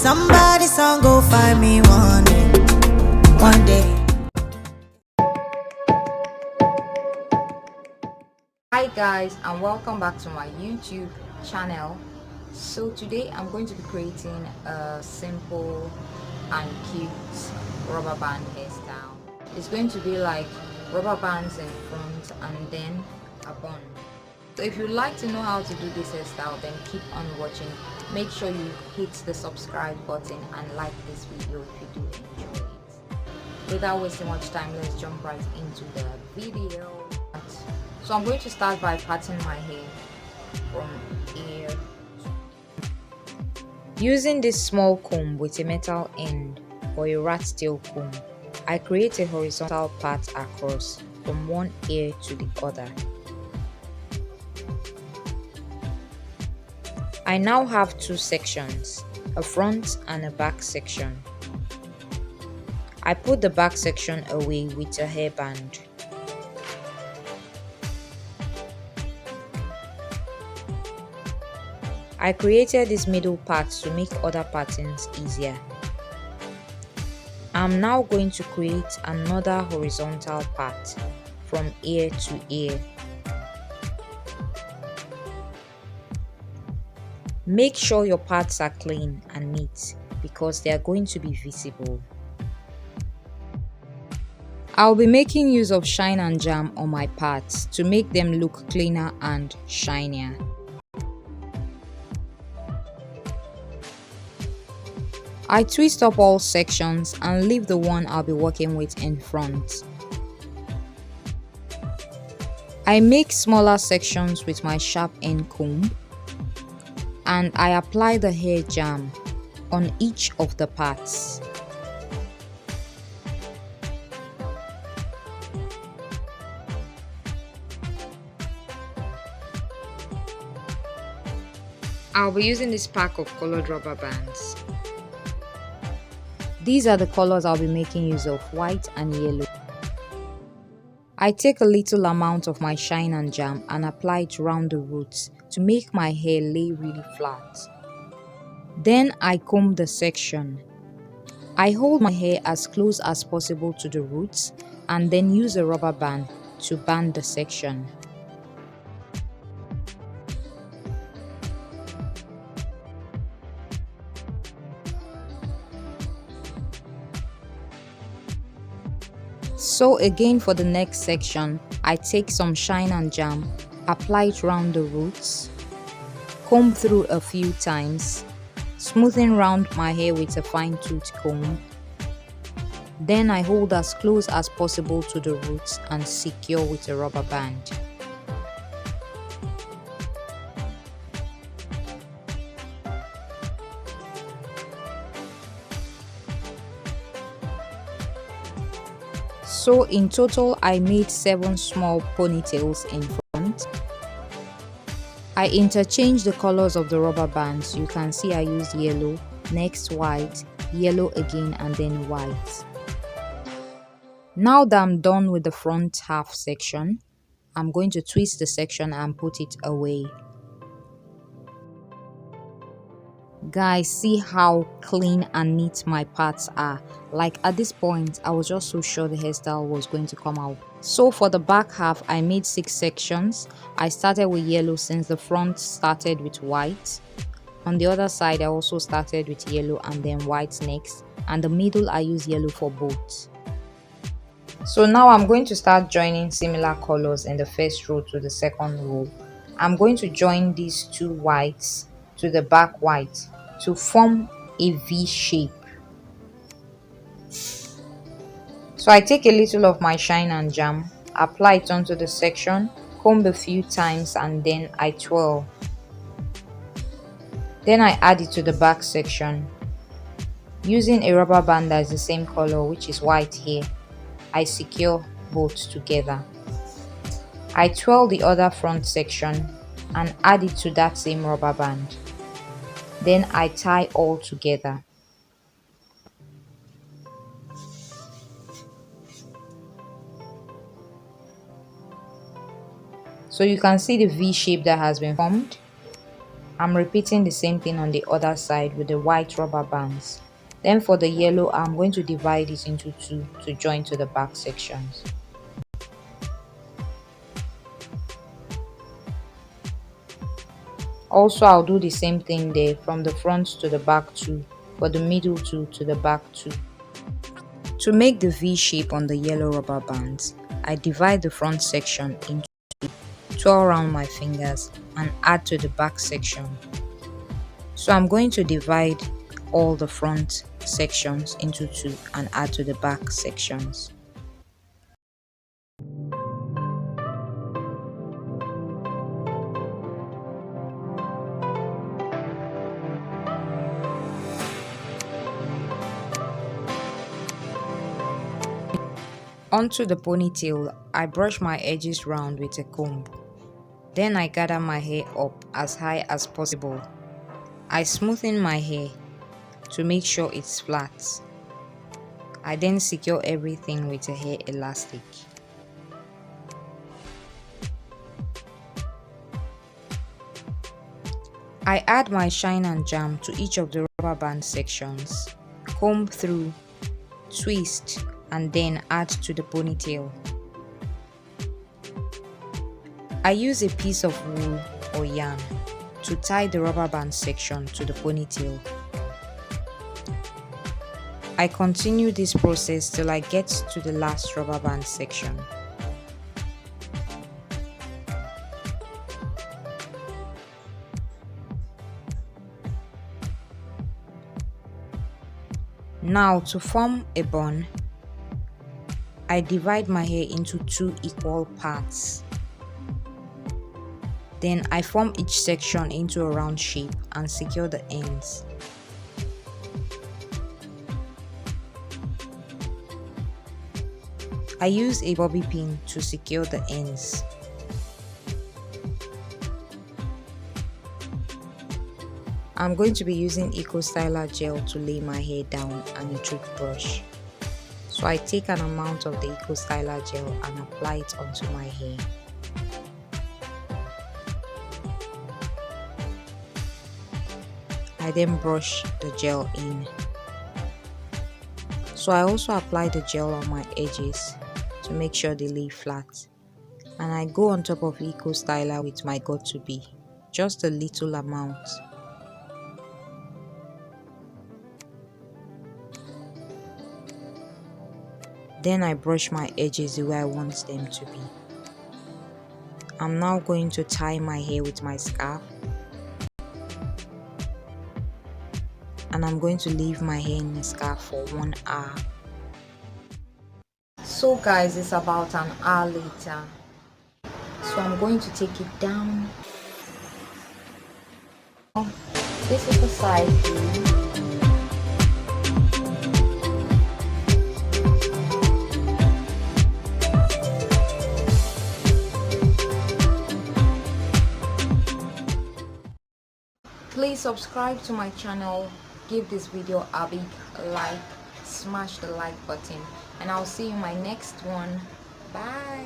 Somebody song go find me one day, one day. Hi guys, and welcome back to my YouTube channel. So today I'm going to be creating a simple and cute rubber band hairstyle. It's going to be like rubber bands in front and then a bun. So if you'd like to know how to do this hairstyle, then keep on watching. Make sure you hit the subscribe button and like this video if you do enjoy it. Without wasting much time, let's jump right into the video. So I'm going to start by parting my hair from here. Using this small comb with a metal end or a rat tail comb, I create a horizontal part across from one ear to the other. I now have two sections, a front and a back section. I put the back section away with a hairband. I created this middle part to make other patterns easier. I'm now going to create another horizontal part from ear to ear. Make sure your parts are clean and neat because they are going to be visible. I'll be making use of shine and jam on my parts to make them look cleaner and shinier. I twist up all sections and leave the one I'll be working with in front. I make smaller sections with my sharp end comb and I apply the hair jam on each of the parts. I'll be using this pack of colored rubber bands. These are the colors I'll be making use of, white and yellow. I take a little amount of my shine and jam and apply it around the roots to make my hair lay really flat. Then I comb the section. I hold my hair as close as possible to the roots and then use a rubber band to band the section. So again for the next section, I take some shine and jam, apply it around the roots, comb through a few times, smoothing round my hair with a fine tooth comb. Then I hold as close as possible to the roots and secure with a rubber band. So in total I made 7 small ponytails in front. I interchanged the colors of the rubber bands. You can see I used yellow, next white, yellow again and then white. Now that I'm done with the front half section, I'm going to twist the section and put it away. Guys, see how clean and neat my parts are. Like at this point I was just so sure the hairstyle was going to come out. So for the back half I made 6 sections. I started with yellow since the front started with white. On the other side I also started with yellow and then white next, and the middle I use yellow for both. So now I'm going to start joining similar colors in the first row to the second row. I'm going to join these 2 whites to the back white to form a V shape. So I take a little of my shine and jam, apply it onto the section, comb a few times and then I twirl. Then I add it to the back section. Using a rubber band that is the same color, which is white here, I secure both together. I twirl the other front section and add it to that same rubber band. Then I tie all together. So you can see the V shape that has been formed. I'm repeating the same thing on the other side with the white rubber bands. Then for the yellow, I'm going to divide it into two to join to the back sections. Also, I'll do the same thing there from the front to the back two, for the middle two to the back two. To make the V shape on the yellow rubber bands, I divide the front section into two, twirl around my fingers and add to the back section. So I'm going to divide all the front sections into two and add to the back sections. Onto the ponytail, I brush my edges round with a comb. Then I gather my hair up as high as possible. I smoothen my hair to make sure it's flat. I then secure everything with a hair elastic. I add my shine and jam to each of the rubber band sections, comb through, twist, and then add to the ponytail. I use a piece of wool or yarn to tie the rubber band section to the ponytail. I continue this process till I get to the last rubber band section. Now to form a bun, I divide my hair into two equal parts. Then I form each section into a round shape and secure the ends. I use a bobby pin to secure the ends. I'm going to be using Eco Styler gel to lay my hair down and a toothbrush. So I take an amount of the Eco Styler gel and apply it onto my hair. I then brush the gel in. So I also apply the gel on my edges to make sure they lay flat. And I go on top of Eco Styler with my got2b, just a little amount. Then I brush my edges the way I want them to be. I'm now going to tie my hair with my scarf. And I'm going to leave my hair in the scarf for 1 hour. So guys, it's about an hour later. So I'm going to take it down. This is the side view. Please subscribe to my channel, give this video a big like, smash the like button, and I'll see you in my next one. Bye.